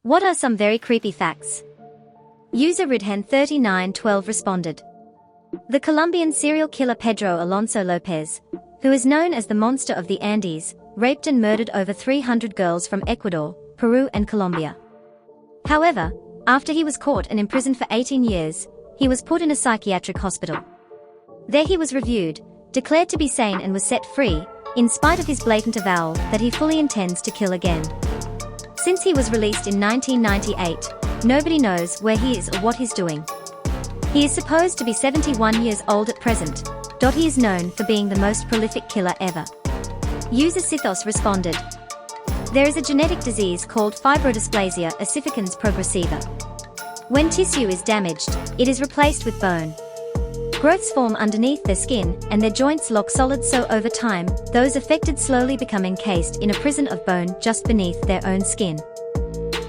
What are some very creepy facts? User Ridhen3912 responded. The Colombian serial killer Pedro Alonso Lopez, who is known as the Monster of the Andes, raped and murdered over 300 girls from Ecuador, Peru and Colombia. However, after he was caught and imprisoned for 18 years, he was put in a psychiatric hospital. There he was reviewed, declared to be sane and was set free, in spite of his blatant avowal that he fully intends to kill again. Since he was released in 1998, nobody knows where he is or what he's doing. He is supposed to be 71 years old at present. He is known for being the most prolific killer ever. User Sithos responded. There is a genetic disease called fibrodysplasia ossificans progressiva. When tissue is damaged, it is replaced with bone. Growths form underneath their skin, and their joints lock solid, so over time, those affected slowly become encased in a prison of bone just beneath their own skin.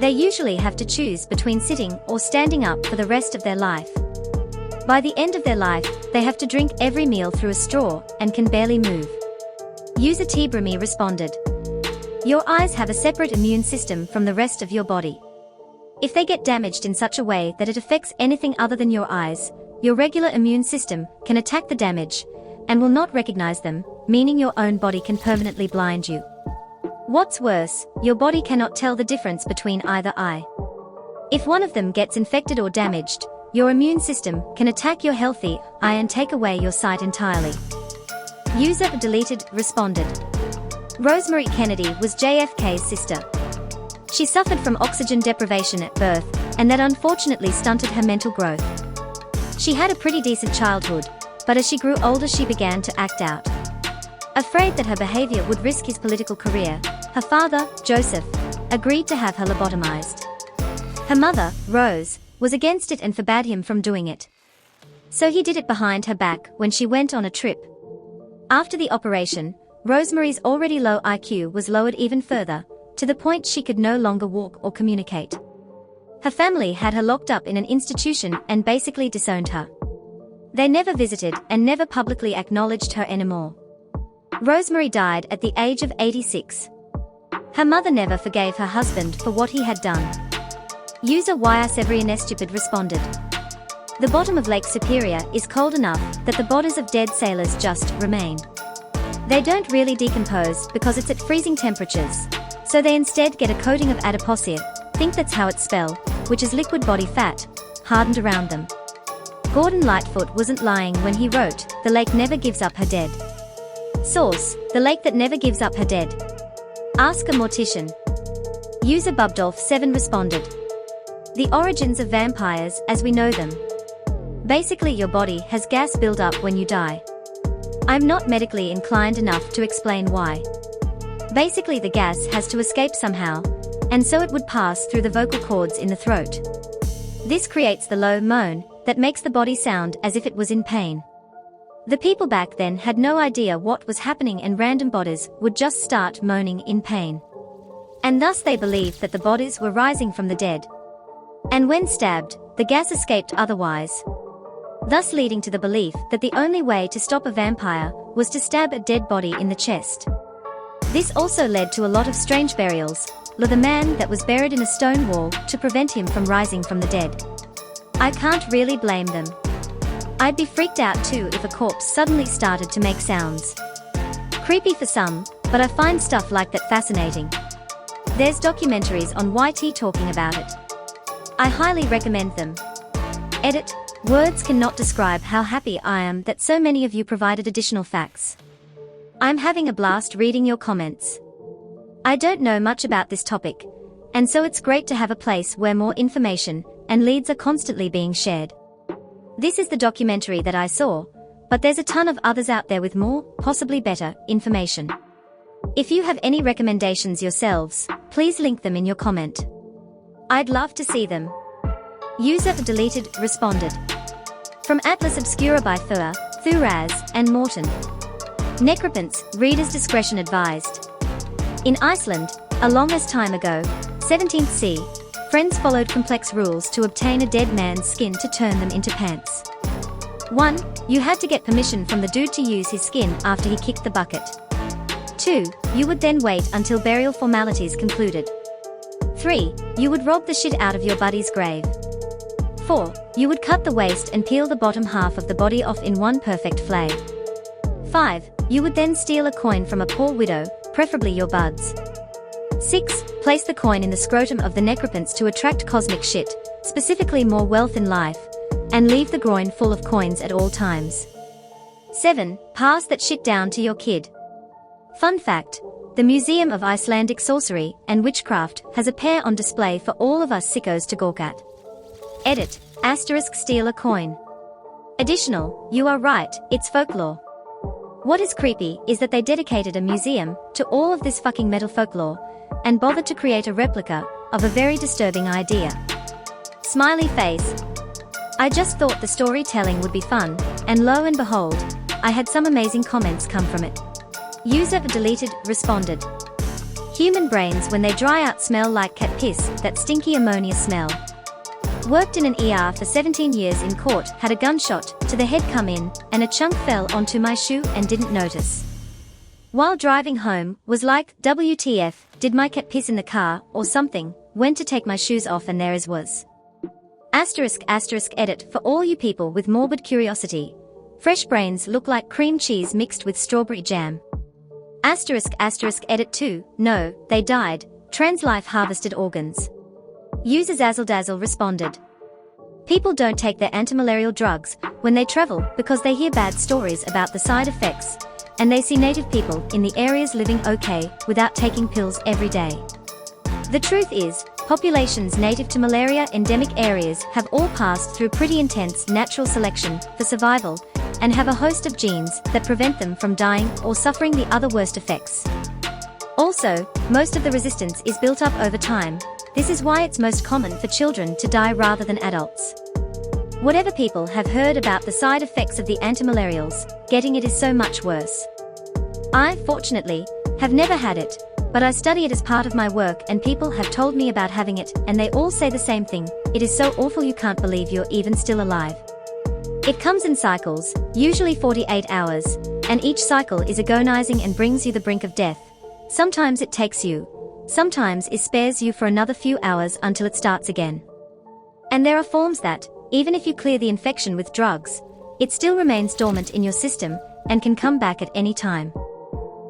They usually have to choose between sitting or standing up for the rest of their life. By the end of their life, they have to drink every meal through a straw and can barely move. User Tibrami responded. Your eyes have a separate immune system from the rest of your body. If they get damaged in such a way that it affects anything other than your eyes, your regular immune system can attack the damage and will not recognize them, meaning your own body can permanently blind you. What's worse, your body cannot tell the difference between either eye. If one of them gets infected or damaged, your immune system can attack your healthy eye and take away your sight entirely. User Deleted responded. Rosemary Kennedy was JFK's sister. She suffered from oxygen deprivation at birth, and that unfortunately stunted her mental growth. She had a pretty decent childhood, but as she grew older she began to act out. Afraid that her behavior would risk his political career, her father, Joseph, agreed to have her lobotomized. Her mother, Rose, was against it and forbade him from doing it. So he did it behind her back when she went on a trip. After the operation, Rosemary's already low IQ was lowered even further, to the point she could no longer walk or communicate. Her family had her locked up in an institution and basically disowned her. They never visited and never publicly acknowledged her anymore. Rosemary died at the age of 86. Her mother never forgave her husband for what he had done. User YR responded. The bottom of Lake Superior is cold enough that the bodies of dead sailors just remain. They don't really decompose because it's at freezing temperatures, so they instead get a coating of adiposite, think that's how it's spelled, which is liquid body fat, hardened around them. Gordon Lightfoot wasn't lying when he wrote, "The lake never gives up her dead." Source, the lake that never gives up her dead. Ask a mortician. User Bubdolf7 responded. The origins of vampires as we know them. Basically your body has gas build-up when you die. I'm not medically inclined enough to explain why. Basically the gas has to escape somehow, and so it would pass through the vocal cords in the throat. This creates the low moan that makes the body sound as if it was in pain. The people back then had no idea what was happening and random bodies would just start moaning in pain. And thus they believed that the bodies were rising from the dead. And when stabbed, the gas escaped otherwise, thus leading to the belief that the only way to stop a vampire was to stab a dead body in the chest. This also led to a lot of strange burials, like the man that was buried in a stone wall to prevent him from rising from the dead. I can't really blame them. I'd be freaked out too if a corpse suddenly started to make sounds. Creepy for some, but I find stuff like that fascinating. There's documentaries on YT talking about it. I highly recommend them. Edit. Words cannot describe how happy I am that so many of you provided additional facts. I'm having a blast reading your comments. I don't know much about this topic, and so it's great to have a place where more information and leads are constantly being shared. This is the documentary that I saw, but there's a ton of others out there with more, possibly better, information. If you have any recommendations yourselves, please link them in your comment. I'd love to see them. User Deleted responded. From Atlas Obscura by Thur, Thuraz, and Morton. Necropants, reader's discretion advised. In Iceland, a longest time ago, 17th C, friends followed complex rules to obtain a dead man's skin to turn them into pants. 1. You had to get permission from the dude to use his skin after he kicked the bucket. 2. You would then wait until burial formalities concluded. 3. You would rob the shit out of your buddy's grave. 4. You would cut the waist and peel the bottom half of the body off in one perfect flay. 5. You would then steal a coin from a poor widow, preferably your bud's. 6. Place the coin in the scrotum of the necropants to attract cosmic shit, specifically more wealth in life, and leave the groin full of coins at all times. 7. Pass that shit down to your kid. Fun fact: the Museum of Icelandic Sorcery and Witchcraft has a pair on display for all of us sickos to gawk at. Edit: steal a coin. Additional: you are right, it's folklore. What is creepy is that they dedicated a museum to all of this fucking metal folklore, and bothered to create a replica of a very disturbing idea. Smiley face. I just thought the storytelling would be fun, and lo and behold, I had some amazing comments come from it. User deleted responded. Human brains when they dry out smell like cat piss, that stinky ammonia smell. Worked in an ER for 17 years in court, had a gunshot to the head come in, and a chunk fell onto my shoe and didn't notice. While driving home, was like, WTF, did my cat piss in the car, or something, went to take my shoes off and there is was. Edit for all you people with morbid curiosity. Fresh brains look like cream cheese mixed with strawberry jam. Edit 2, no, they died, trans life harvested organs. User Zazzle responded. People don't take their antimalarial drugs when they travel because they hear bad stories about the side effects, and they see native people in the areas living okay without taking pills every day. The truth is, populations native to malaria endemic areas have all passed through pretty intense natural selection for survival, and have a host of genes that prevent them from dying or suffering the other worst effects. Also, most of the resistance is built up over time. This is why it's most common for children to die rather than adults. Whatever people have heard about the side effects of the antimalarials, getting it is so much worse. I, fortunately, have never had it, but I study it as part of my work and people have told me about having it and they all say the same thing: it is so awful you can't believe you're even still alive. It comes in cycles, usually 48 hours, and each cycle is agonizing and brings you the brink of death. Sometimes it takes you. Sometimes it spares you for another few hours until it starts again. And there are forms that, even if you clear the infection with drugs, it still remains dormant in your system and can come back at any time.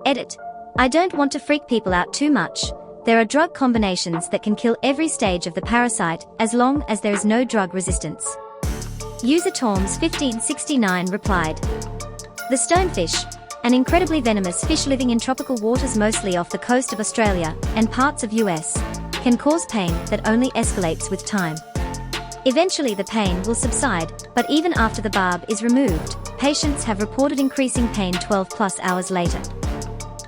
Edit: I don't want to freak people out too much. There are drug combinations that can kill every stage of the parasite as long as there is no drug resistance. User Torms1569 replied. The stonefish, an incredibly venomous fish living in tropical waters mostly off the coast of Australia and parts of US, can cause pain that only escalates with time. Eventually the pain will subside, but even after the barb is removed, patients have reported increasing pain 12+ hours later.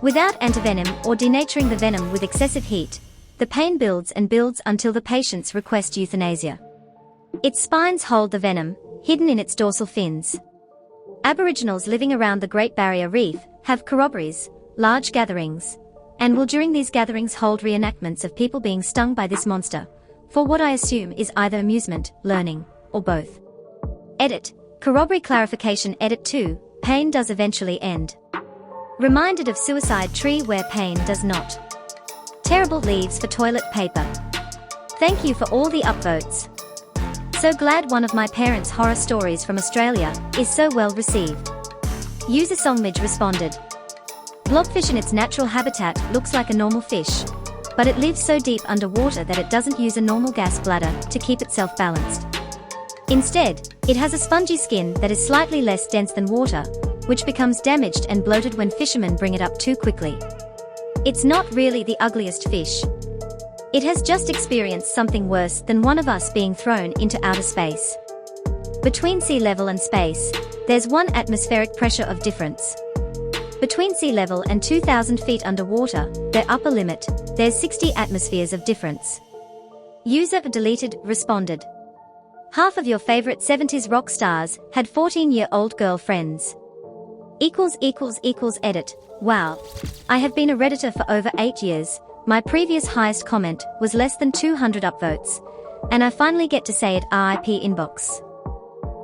Without antivenom or denaturing the venom with excessive heat, the pain builds and builds until the patients request euthanasia. Its spines hold the venom, hidden in its dorsal fins. Aboriginals living around the Great Barrier Reef have corroborees, large gatherings, and will during these gatherings hold reenactments of people being stung by this monster, for what I assume is either amusement, learning, or both. Edit: corroboree clarification. Edit 2, pain does eventually end. Reminded of suicide tree where pain does not. Terrible leaves for toilet paper. Thank you for all the upvotes. So glad one of my parents' horror stories from Australia is so well received. User Songmidge responded. Blobfish in its natural habitat looks like a normal fish, but it lives so deep underwater that it doesn't use a normal gas bladder to keep itself balanced. Instead, it has a spongy skin that is slightly less dense than water, which becomes damaged and bloated when fishermen bring it up too quickly. It's not really the ugliest fish. It has just experienced something worse than one of us being thrown into outer space. Between sea level and space, there's 1 atmospheric pressure of difference. Between sea level and 2,000 feet underwater, their upper limit, there's 60 atmospheres of difference. User deleted responded. Half of your favorite 70s rock stars had 14-year-old girlfriends. Edit. Wow. I have been a Redditor for over 8 years. My previous highest comment was less than 200 upvotes, and I finally get to say it. RIP inbox.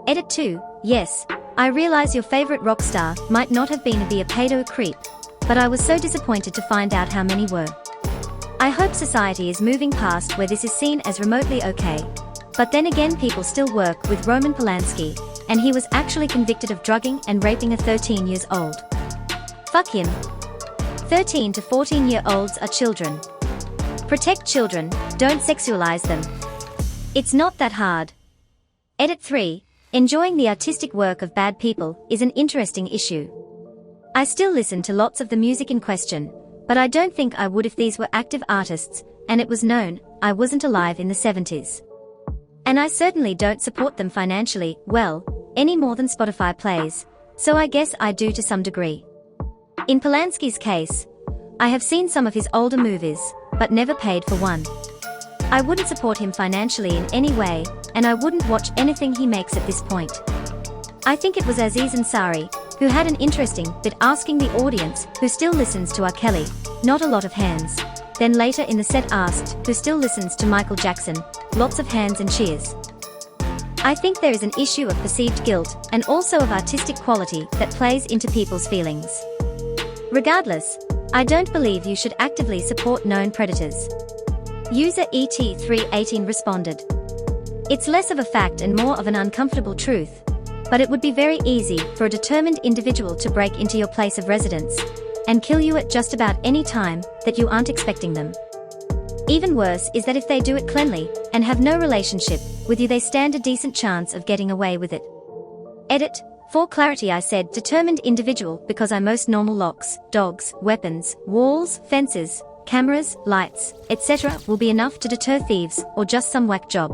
Edit 2. Yes, I realize your favorite rock star might not have been a pedo creep, but I was so disappointed to find out how many were. I hope society is moving past where this is seen as remotely okay. But then again, people still work with Roman Polanski, and he was actually convicted of drugging and raping a 13-year-old. Fuck him. 13 to 14-year-olds are children. Protect children, don't sexualize them. It's not that hard. Edit 3. Enjoying the artistic work of bad people is an interesting issue. I still listen to lots of the music in question, but I don't think I would if these were active artists, and it was known I wasn't alive in the 70s. And I certainly don't support them financially, well, any more than Spotify plays, so I guess I do to some degree. In Polanski's case, I have seen some of his older movies, but never paid for one. I wouldn't support him financially in any way, and I wouldn't watch anything he makes at this point. I think it was Aziz Ansari who had an interesting bit asking the audience who still listens to R. Kelly, not a lot of hands. Then later in the set asked who still listens to Michael Jackson, lots of hands and cheers. I think there is an issue of perceived guilt and also of artistic quality that plays into people's feelings. Regardless, I don't believe you should actively support known predators. User ET318 responded. It's less of a fact and more of an uncomfortable truth, but it would be very easy for a determined individual to break into your place of residence and kill you at just about any time that you aren't expecting them. Even worse is that if they do it cleanly and have no relationship with you, they stand a decent chance of getting away with it. Edit. For clarity, I said determined individual because I most normal locks, dogs, weapons, walls, fences, cameras, lights, etc. will be enough to deter thieves or just some whack job.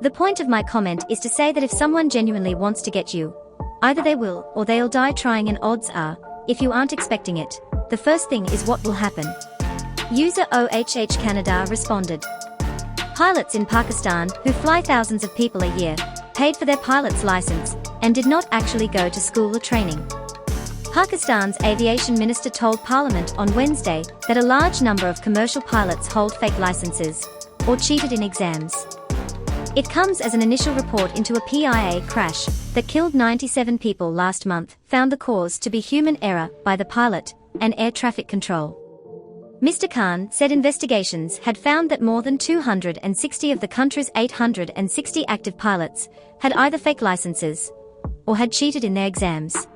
The point of my comment is to say that if someone genuinely wants to get you, either they will or they'll die trying, and odds are, if you aren't expecting it, the first thing is what will happen. User OHH Canada responded. Pilots in Pakistan who fly thousands of people a year paid for their pilot's license and did not actually go to school or training. Pakistan's aviation minister told Parliament on Wednesday that a large number of commercial pilots hold fake licenses or cheated in exams. It comes as an initial report into a PIA crash that killed 97 people last month found the cause to be human error by the pilot and air traffic control. Mr. Khan said investigations had found that more than 260 of the country's 860 active pilots had either fake licenses or had cheated in their exams.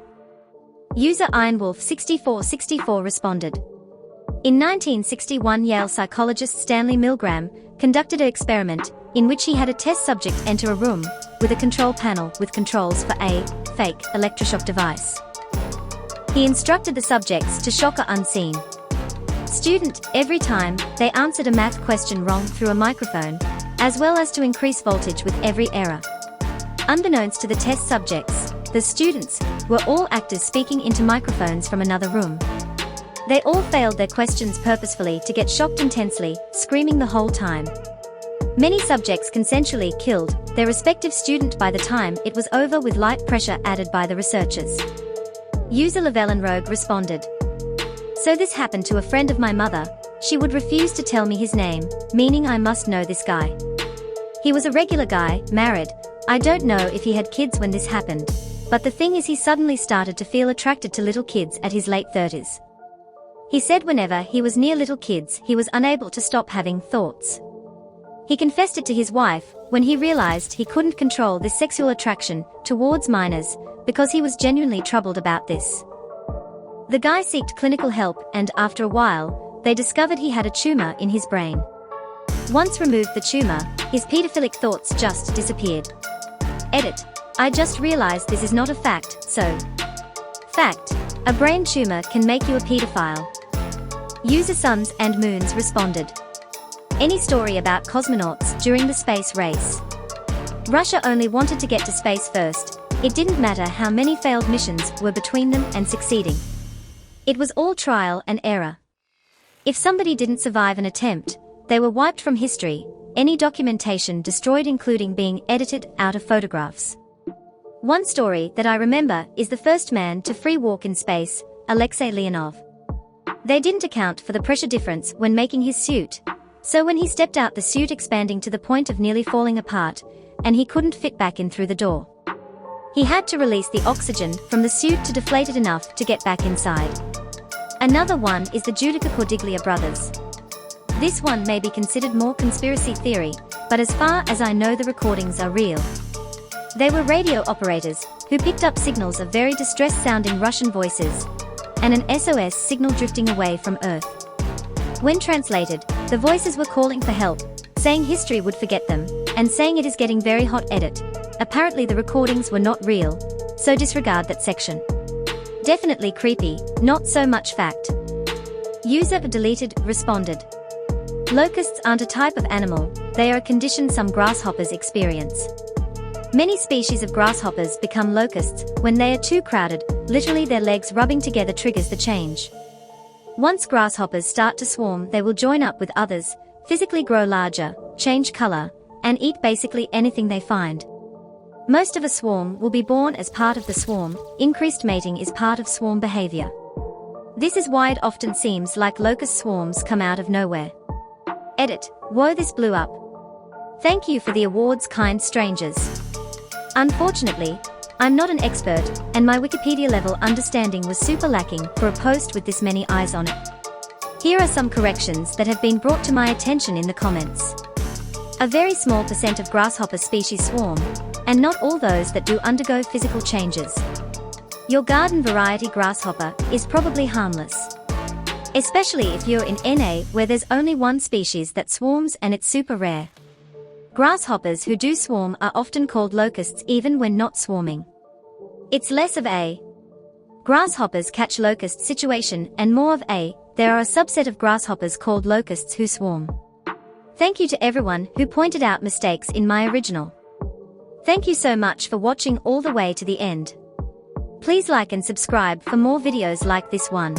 User Ironwolf6464 responded. In 1961, Yale psychologist Stanley Milgram conducted an experiment in which he had a test subject enter a room with a control panel with controls for a fake electroshock device. He instructed the subjects to shock a unseen student every time they answered a math question wrong through a microphone, as well as to increase voltage with every error. Unbeknownst to the test subjects, the students were all actors speaking into microphones from another room. They all failed their questions purposefully to get shocked intensely, screaming the whole time. Many subjects consensually killed their respective student by the time it was over, with light pressure added by the researchers. User Llewellyn Rogue responded. So this happened to a friend of my mother. She would refuse to tell me his name, meaning I must know this guy. He was a regular guy, married. I don't know if he had kids when this happened, but the thing is he suddenly started to feel attracted to little kids at his late 30s. He said whenever he was near little kids he was unable to stop having thoughts. He confessed it to his wife when he realized he couldn't control this sexual attraction towards minors because he was genuinely troubled about this. The guy sought clinical help and, after a while, they discovered he had a tumor in his brain. Once removed the tumor, his pedophilic thoughts just disappeared. Edit. I just realized this is not a fact, so. Fact. A brain tumor can make you a pedophile. User Suns and Moons responded. Any story about cosmonauts during the space race? Russia only wanted to get to space first. It didn't matter how many failed missions were between them and succeeding. It was all trial and error. If somebody didn't survive an attempt, they were wiped from history, any documentation destroyed, including being edited out of photographs. One story that I remember is the first man to free walk in space, Alexei Leonov. They didn't account for the pressure difference when making his suit, so when he stepped out, the suit expanding to the point of nearly falling apart, and he couldn't fit back in through the door. He had to release the oxygen from the suit to deflate it enough to get back inside. Another one is the Judica Cordiglia brothers. This one may be considered more conspiracy theory, but as far as I know the recordings are real. They were radio operators, who picked up signals of very distressed-sounding Russian voices, and an SOS signal drifting away from Earth. When translated, the voices were calling for help, saying history would forget them, and saying it is getting very hot. Edit. Apparently the recordings were not real, so disregard that section. Definitely creepy, not so much fact. User deleted, responded. Locusts aren't a type of animal, they are a condition some grasshoppers experience. Many species of grasshoppers become locusts when they are too crowded, literally their legs rubbing together triggers the change. Once grasshoppers start to swarm, they will join up with others, physically grow larger, change color, and eat basically anything they find. Most of a swarm will be born as part of the swarm. Increased mating is part of swarm behavior. This is why it often seems like locust swarms come out of nowhere. Edit. Whoa, this blew up. Thank you for the awards, kind strangers. Unfortunately, I'm not an expert, and my Wikipedia level understanding was super lacking for a post with this many eyes on it. Here are some corrections that have been brought to my attention in the comments. A very small percent of grasshopper species swarm, and not all those that do undergo physical changes. Your garden variety grasshopper is probably harmless. Especially if you're in NA where there's only one species that swarms and it's super rare. Grasshoppers who do swarm are often called locusts even when not swarming. It's less of a grasshoppers catch locust situation and more of a there are a subset of grasshoppers called locusts who swarm. Thank you to everyone who pointed out mistakes in my original. Thank you so much for watching all the way to the end. Please like and subscribe for more videos like this one.